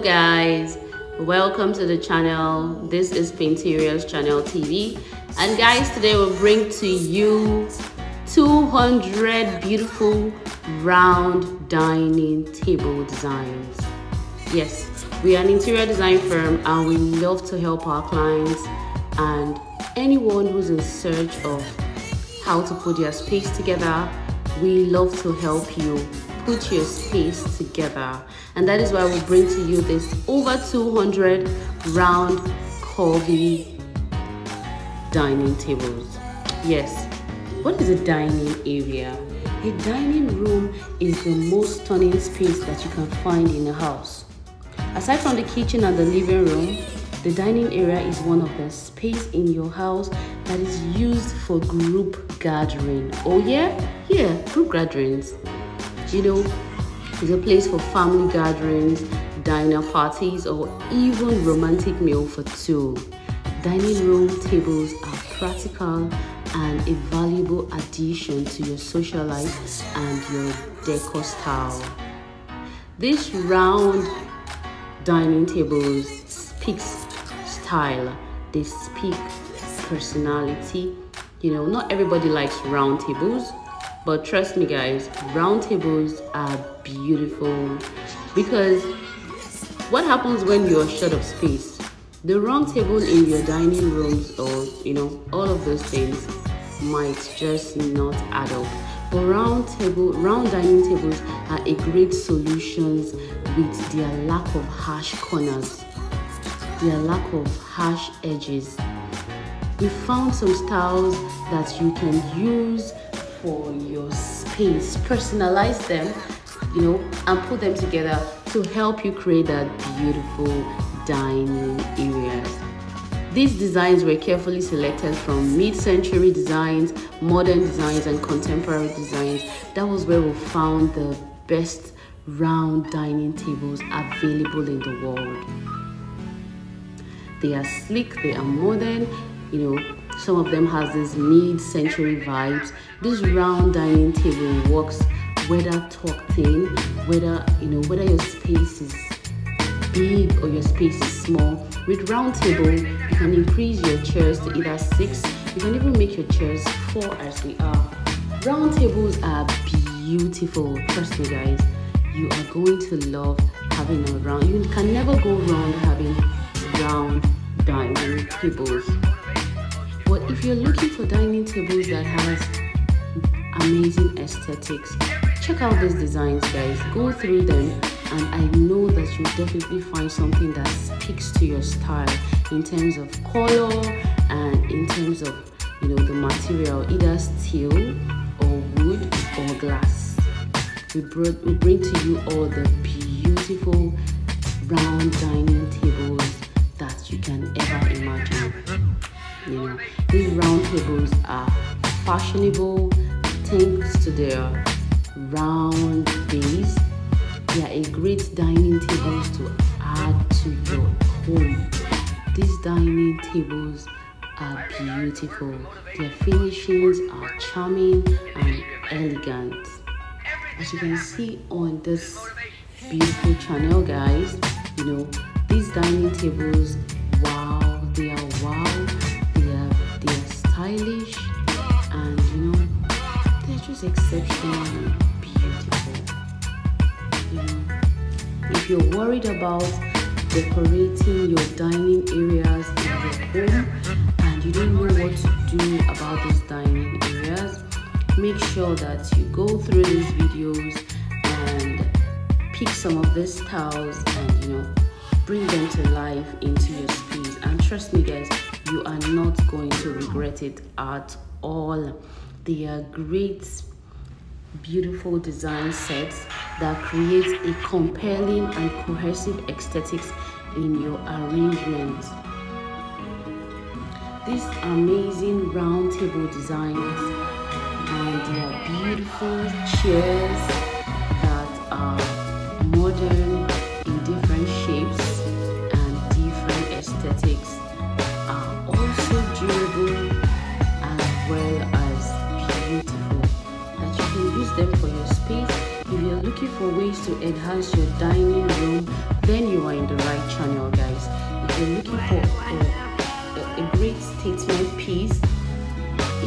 guys, welcome to the channel. This is Pinteriors channel TV, and guys, today we'll bring to you 200 beautiful round dining table designs. Yes, we are an interior design firm and we love to help our clients and anyone who's in search of how to put their space together. We love to help you put your space together, and that is why we bring to you this over 200 round curvy dining tables. Yes, what is a dining area? A dining room is the most stunning space that you can find in a house. Aside from the kitchen and the living room, the dining area is one of the space in your house that is used for group gathering. Oh yeah, group gatherings. You know, it's a place for family gatherings, dinner parties, or even romantic meal for two. Dining room tables are practical and a valuable addition to your social life and your decor style. These round dining tables speaks style, they speak personality. You know, not everybody likes round tables, but trust me guys, round tables are beautiful, because what happens when you're short of space? The round table in your dining rooms, or all of those things might just not add up. But round dining tables are a great solutions with their lack of harsh corners, their lack of harsh edges. We found some styles that you can use for your space, personalize them, and put them together to help you create that beautiful dining areas. These designs were carefully selected from mid-century designs, modern designs, and contemporary designs. That was where we found the best round dining tables available in the world. They are sleek, they are modern, some of them has this mid-century vibes. This round dining table works whether tucked in, whether your space is big or your space is small. With round table, you can increase your chairs to either 6. You can even make your chairs 4 as we are. Round tables are beautiful. Trust me guys, you are going to love having a round. You can never go wrong having round dining tables. But if you're looking for dining tables that has amazing aesthetics, check out these designs guys. Go through them and I know that you'll definitely find something that speaks to your style in terms of color and in terms of the material, either steel or wood or glass. We bring to you all the beautiful round dining tables that you can ever imagine. These round tables are fashionable thanks to their round base. They are a great dining tables to add to your home. These dining tables are beautiful. Their finishings are charming and elegant. As you can see on this beautiful channel guys, these dining tables, they are stylish, and they're just exceptionally beautiful. If you're worried about decorating your dining areas in your home and you don't know what to do about those dining areas, make sure that you go through these videos and pick some of these styles and bring them to life into your space. And trust me guys, you are not going to regret it at all. They are great, beautiful design sets that create a compelling and cohesive aesthetics in your arrangement. These amazing round table designs, and they are beautiful chairs that are modern in different shapes and different aesthetics, are also durable as well as beautiful, that you can use them for your space. If you're looking for ways to enhance your dining room, then you are in the right channel, guys. If you're looking for a great statement piece,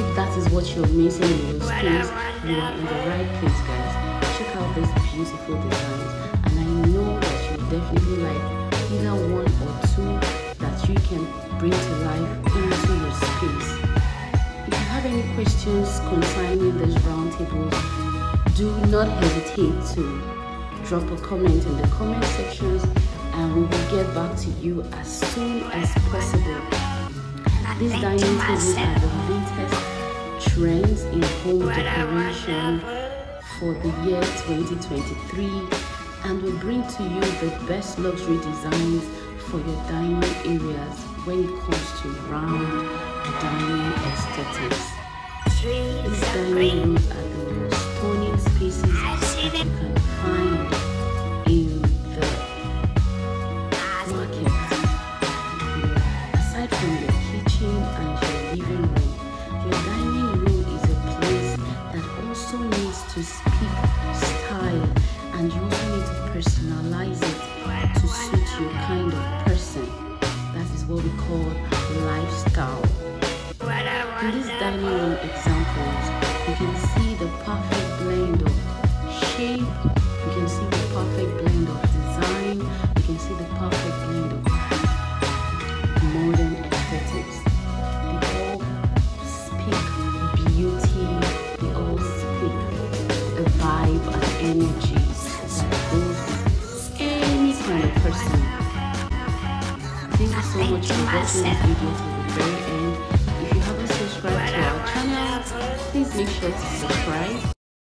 if that is what you're missing in your space, you are in the right place, guys. Check out these beautiful designs, and I know that you'll definitely like either one or two that you can bring to life into your space. If you have any questions concerning these round tables, do not hesitate to drop a comment in the comment sections, and we will get back to you as soon as possible. These dining tables are the latest trends in home decoration for the year 2023, and will bring to you the best luxury designs for your dining areas when it comes to round dining aesthetics. These dining rooms are the most stunning spaces that you can find in the market. Aside from your kitchen and your living room, your dining room is a place that also needs to speak style, and you also need to personalize it to suit your kind of person. That is what we call lifestyle. In these dining room examples, you can see the perfect blend of shape, you can see the perfect blend of design, you can see the perfect blend of modern aesthetics. They all speak beauty, they all speak a vibe and energy that goes with any kind of person. Thank you so much for watching this video till the very end. If you haven't subscribed to our channel, please make sure to subscribe.